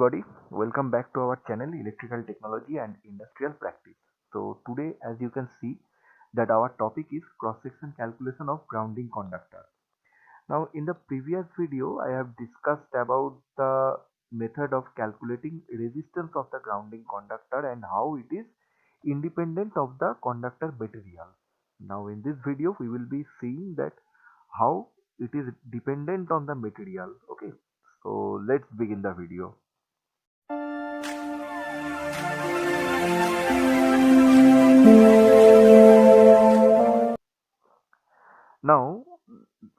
everybody, welcome back to our channel Electrical Technology and Industrial Practice. So today, as you can see, that our topic is cross-section calculation of grounding conductor. Now in the previous video I have discussed about the method of calculating resistance of the grounding conductor and how it is independent of the conductor material. Now in this video we will be seeing that how it is dependent on the material. Okay, so let's begin the video. Now,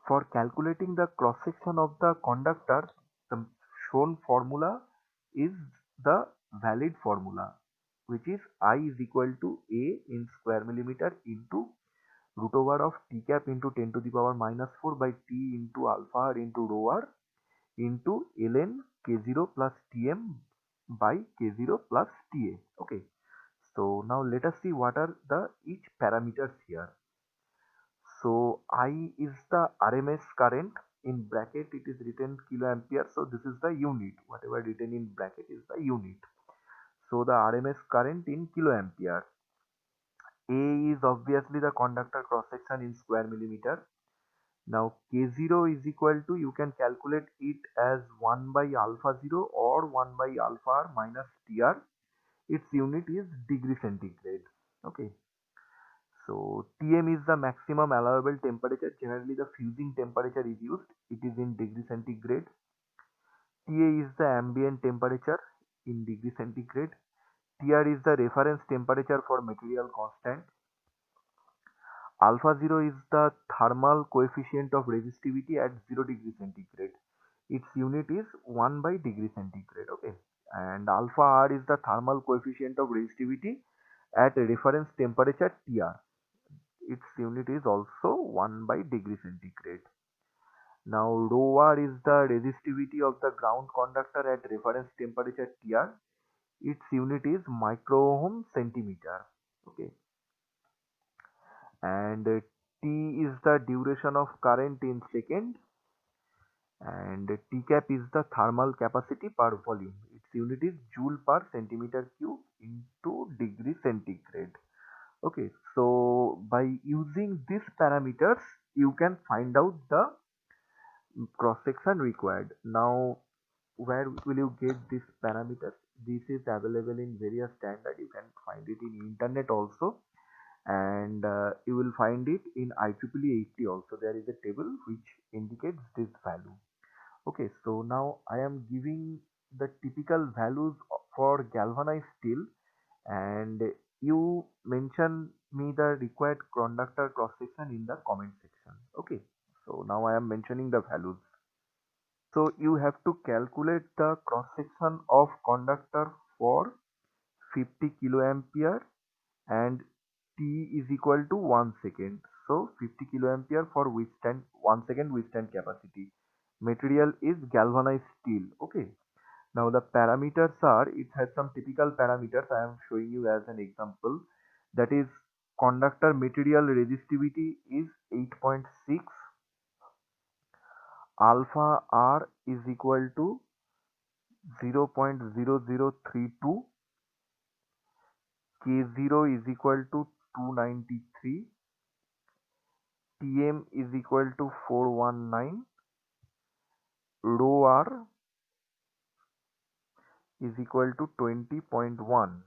for calculating the cross section of the conductor, the shown formula is the valid formula, which is I is equal to A in square millimeter into root over of T cap into 10 to the power minus 4 by T into alpha r into rho r into ln K0 plus Tm by K0 plus Ta. Okay. So now let us see what are the each parameters here. So I is the RMS current, in bracket it is written kiloampere, so this is the unit, whatever written in bracket is the unit. So the RMS current in kiloampere. A is obviously the conductor cross section in square millimeter. Now K0 is equal to, you can calculate it as 1 by alpha 0 or 1 by alpha r minus Tr. Its unit is degree centigrade. Okay. So Tm is the maximum allowable temperature. Generally the fusing temperature is used. It is in degree centigrade. Ta is the ambient temperature in degree centigrade. Tr is the reference temperature for material constant. Alpha 0 is the thermal coefficient of resistivity at 0 degree centigrade. Its unit is 1 by degree centigrade. Okay. And alpha r is the thermal coefficient of resistivity at reference temperature Tr. Its unit is also 1 by degree centigrade. Now rho r is the resistivity of the ground conductor at reference temperature Tr. Its unit is micro ohm centimeter. Okay. And T is the duration of current in second, and T cap is the thermal capacity per volume. Its unit is joule per centimeter cube into degree centigrade. Okay, so by using these parameters you can find out the cross section required. Now where will you get these parameters? This is available in various standard. You can find it in internet also, and you will find it in IEEE 80 also. There is a table which indicates this value. Okay, so now I am giving the typical values for galvanized steel, and you mention me the required conductor cross section in the comment section. Okay, so now I am mentioning the values. So you have to calculate the cross section of conductor for 50 kiloampere and T is equal to 1 second. So 50 kiloampere for withstand 1 second withstand capacity. Material is galvanized steel. Okay. Now the parameters are, it has some typical parameters I am showing you as an example. That is, conductor material resistivity is 8.6. Alpha R is equal to 0.0032. K0 is equal to 293. Tm is equal to 419. Rho R is equal to 20.1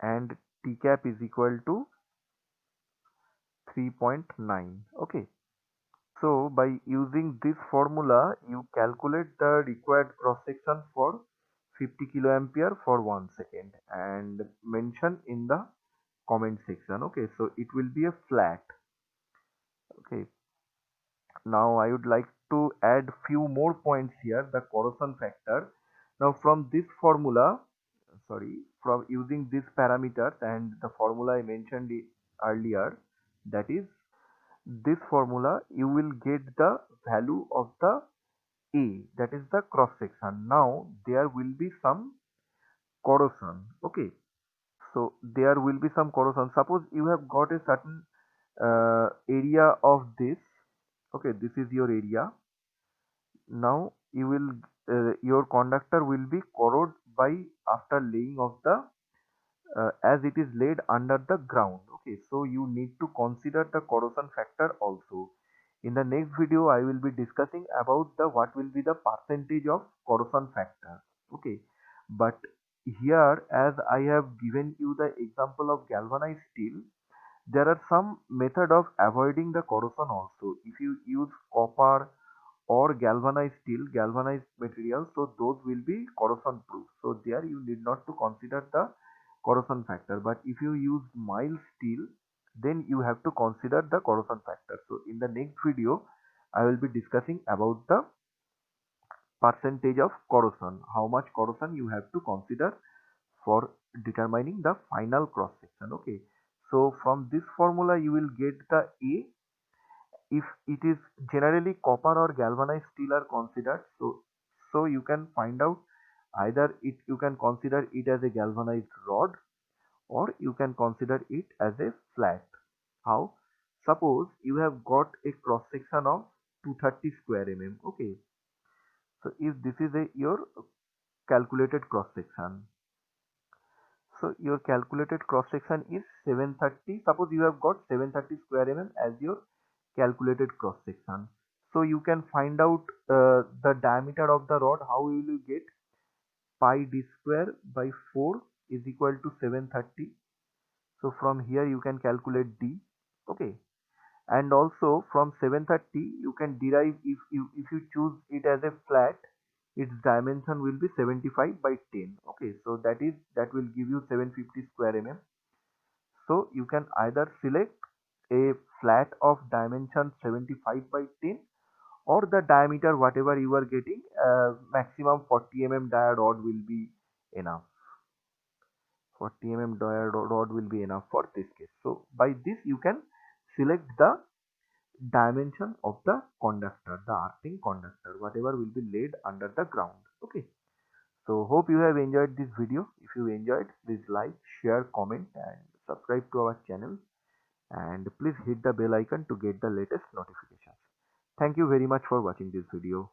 and T cap is equal to 3.9. Okay. So by using this formula, you calculate the required cross section for 50 kiloampere for 1 second and mention in the comment section. Okay, so it will be a flat. Okay. Now I would like to add few more points here, the corrosion factor. Now from this formula, from using these parameters and the formula I mentioned earlier, that is this formula, you will get the value of the A, that is the cross section. Now there will be some corrosion. Okay, so there will be some corrosion. Suppose you have got a certain area of this. Okay, this is your area. Now you will your conductor will be corroded by after laying of the as it is laid under the ground. Okay, so you need to consider the corrosion factor also. In the next video I will be discussing about the what will be the percentage of corrosion factor. Okay, but here as I have given you the example of galvanized steel, there are some method of avoiding the corrosion also. If you use copper or galvanized steel, galvanized material, so those will be corrosion proof. So there you need not to consider the corrosion factor. But if you use mild steel, then you have to consider the corrosion factor. So in the next video, I will be discussing about the percentage of corrosion, how much corrosion you have to consider for determining the final cross section. Okay, so from this formula you will get the A. If it is generally copper or galvanized steel are considered, so you can find out either it you can consider it as a galvanized rod or you can consider it as a flat. How? Suppose you have got a cross section of 230 square mm. Okay, so if this is a your calculated cross section, so your calculated cross section is 730. Suppose you have got 730 square mm as your calculated cross section. So you can find out the diameter of the rod. How will you get? Pi d square by 4 is equal to 730. So from here you can calculate d. Okay, and also from 730 you can derive, if you choose it as a flat, its dimension will be 75 by 10. Okay, so that will give you 750 square mm. So you can either select a flat of dimension 75 by 10 or the diameter whatever you are getting, maximum 40 mm dia rod will be enough. 40 dia rod will be enough for this case. So by this you can select the dimension of the conductor, the earthing conductor, whatever will be laid under the ground. Okay, so hope you have enjoyed this video. If you enjoyed, please like, share, comment and subscribe to our channel, and please hit the bell icon to get the latest notifications. Thank you very much for watching this video.